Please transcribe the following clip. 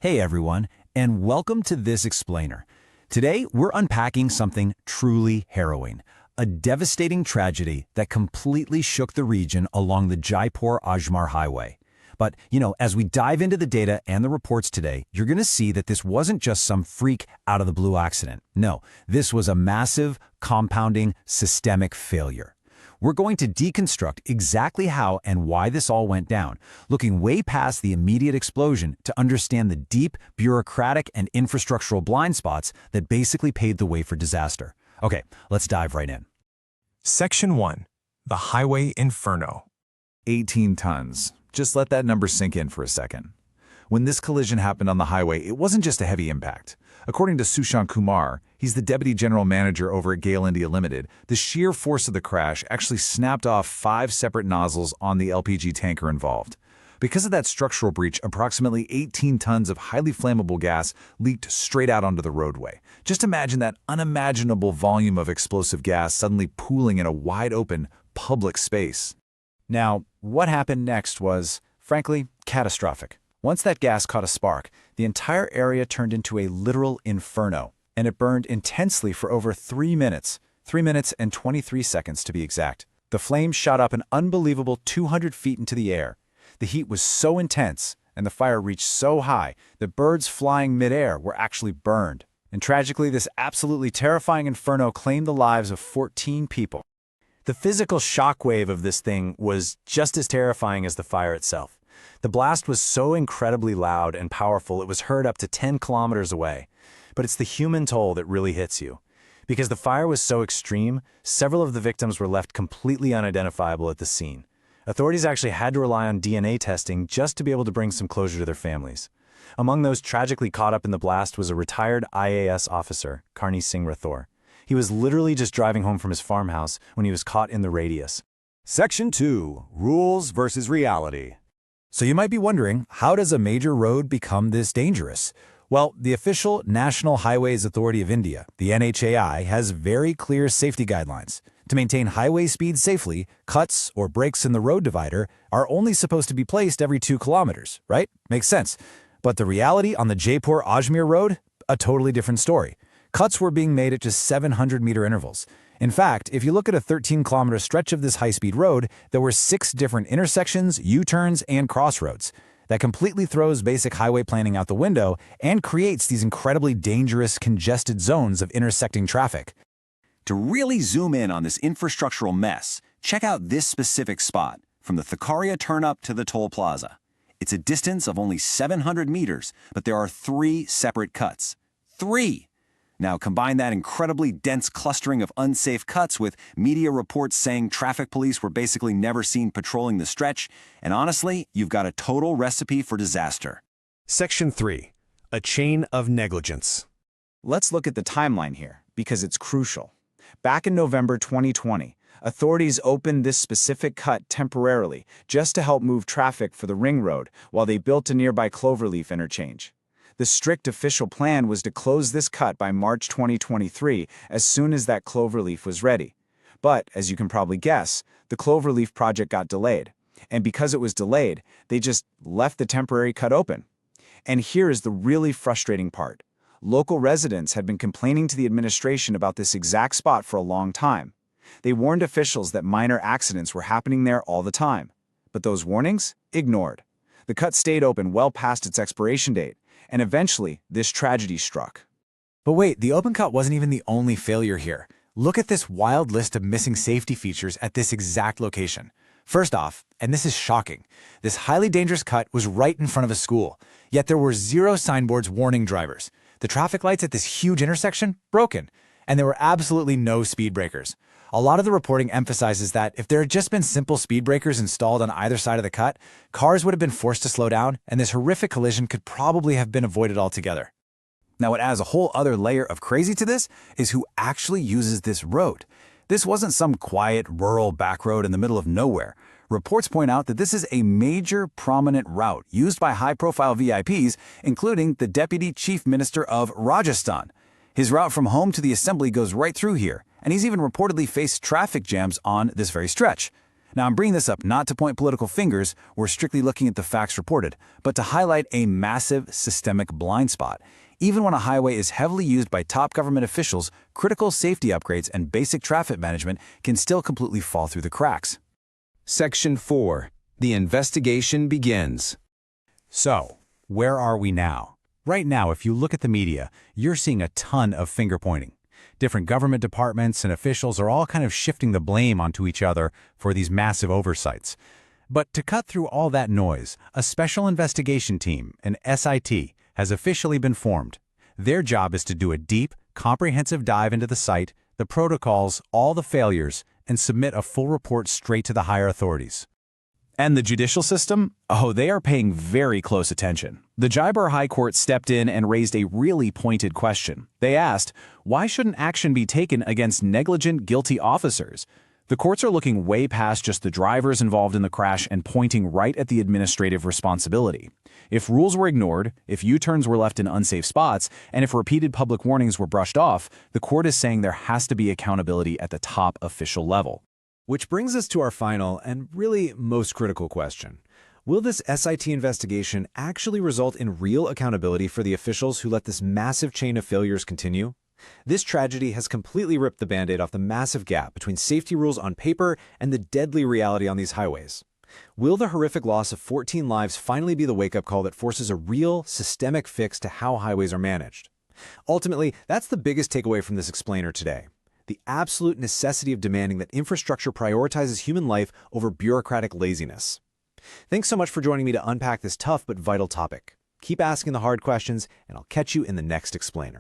Hey everyone, and welcome to this explainer. Today, we're unpacking something truly harrowing, a devastating tragedy that completely shook the region along the Jaipur Ajmer Highway. But, as we dive into the data and the reports today, you're going to see that this wasn't just some freak out of the blue accident. No, this was a massive, compounding, systemic failure. We're going to deconstruct exactly how and why this all went down, looking way past the immediate explosion to understand the deep, bureaucratic, and infrastructural blind spots that basically paved the way for disaster. Okay, let's dive right in. Section 1. The Highway Inferno. 18 tons. Just let that number sink in for a second. When this collision happened on the highway, it wasn't just a heavy impact. According to Sushant Kumar, he's the deputy general manager over at Gale India Limited, the sheer force of the crash actually snapped off 5 separate nozzles on the LPG tanker involved. Because of that structural breach, approximately 18 tons of highly flammable gas leaked straight out onto the roadway. Just imagine that unimaginable volume of explosive gas suddenly pooling in a wide-open, public space. Now, what happened next was, frankly, catastrophic. Once that gas caught a spark, the entire area turned into a literal inferno, and it burned intensely for over 3 minutes, 3 minutes and 23 seconds to be exact. The flames shot up an unbelievable 200 feet into the air. The heat was so intense, and the fire reached so high that birds flying midair were actually burned. And tragically, this absolutely terrifying inferno claimed the lives of 14 people. The physical shockwave of this thing was just as terrifying as the fire itself. The blast was so incredibly loud and powerful it was heard up to 10 kilometers away. But it's the human toll that really hits you. Because the fire was so extreme, several of the victims were left completely unidentifiable at the scene. Authorities actually had to rely on DNA testing just to be able to bring some closure to their families. Among those tragically caught up in the blast was a retired IAS officer, Karni Singh Rathore. He was literally just driving home from his farmhouse when he was caught in the radius. Section 2. Rules versus reality. So you might be wondering, how does a major road become this dangerous? Well, the official National Highways Authority of India, the NHAI, has very clear safety guidelines. To maintain highway speed safely, cuts or breaks in the road divider are only supposed to be placed every 2 kilometers, right? Makes sense. But the reality on the Jaipur Ajmer road? A totally different story. Cuts were being made at just 700-meter intervals. In fact, if you look at a 13-kilometer stretch of this high-speed road, there were 6 different intersections, U-turns, and crossroads. That completely throws basic highway planning out the window and creates these incredibly dangerous, congested zones of intersecting traffic. To really zoom in on this infrastructural mess, check out this specific spot, from the Thakaria turn-up to the toll plaza. It's a distance of only 700 meters, but there are 3 separate cuts. 3! Now combine that incredibly dense clustering of unsafe cuts with media reports saying traffic police were basically never seen patrolling the stretch, and honestly, you've got a total recipe for disaster. Section 3. A chain of negligence. Let's look at the timeline here, because it's crucial. Back in November 2020, authorities opened this specific cut temporarily just to help move traffic for the ring road while they built a nearby Cloverleaf interchange. The strict official plan was to close this cut by March 2023 as soon as that Cloverleaf was ready. But, as you can probably guess, the Cloverleaf project got delayed. And because it was delayed, they just left the temporary cut open. And here is the really frustrating part. Local residents had been complaining to the administration about this exact spot for a long time. They warned officials that minor accidents were happening there all the time. But those warnings? Ignored. The cut stayed open well past its expiration date. And eventually, this tragedy struck. But wait, the open cut wasn't even the only failure here. Look at this wild list of missing safety features at this exact location. First off, and this is shocking, this highly dangerous cut was right in front of a school, yet there were 0 signboards warning drivers. The traffic lights at this huge intersection? Broken. And there were absolutely no speed breakers. A lot of the reporting emphasizes that if there had just been simple speed breakers installed on either side of the cut, cars would have been forced to slow down, and this horrific collision could probably have been avoided altogether. Now, what adds a whole other layer of crazy to this is who actually uses this road. This wasn't some quiet, rural back road in the middle of nowhere. Reports point out that this is a major, prominent route used by high-profile VIPs, including the Deputy Chief Minister of Rajasthan. His route from home to the assembly goes right through here, and he's even reportedly faced traffic jams on this very stretch. Now, I'm bringing this up not to point political fingers or strictly looking at the facts reported, but to highlight a massive systemic blind spot. Even when a highway is heavily used by top government officials, critical safety upgrades and basic traffic management can still completely fall through the cracks. Section 4. The investigation begins. So, where are we now? Right now, if you look at the media, you're seeing a ton of finger-pointing. Different government departments and officials are all kind of shifting the blame onto each other for these massive oversights. But to cut through all that noise, a special investigation team, an SIT, has officially been formed. Their job is to do a deep, comprehensive dive into the site, the protocols, all the failures, and submit a full report straight to the higher authorities. And the judicial system? Oh, they are paying very close attention. The Jaipur High Court stepped in and raised a really pointed question. They asked, why shouldn't action be taken against negligent, guilty officers? The courts are looking way past just the drivers involved in the crash and pointing right at the administrative responsibility. If rules were ignored, if U-turns were left in unsafe spots, and if repeated public warnings were brushed off, the court is saying there has to be accountability at the top official level. Which brings us to our final and really most critical question. Will this SIT investigation actually result in real accountability for the officials who let this massive chain of failures continue? This tragedy has completely ripped the Band-Aid off the massive gap between safety rules on paper and the deadly reality on these highways. Will the horrific loss of 14 lives finally be the wake-up call that forces a real, systemic fix to how highways are managed? Ultimately, that's the biggest takeaway from this explainer today. The absolute necessity of demanding that infrastructure prioritizes human life over bureaucratic laziness. Thanks so much for joining me to unpack this tough but vital topic. Keep asking the hard questions, and I'll catch you in the next explainer.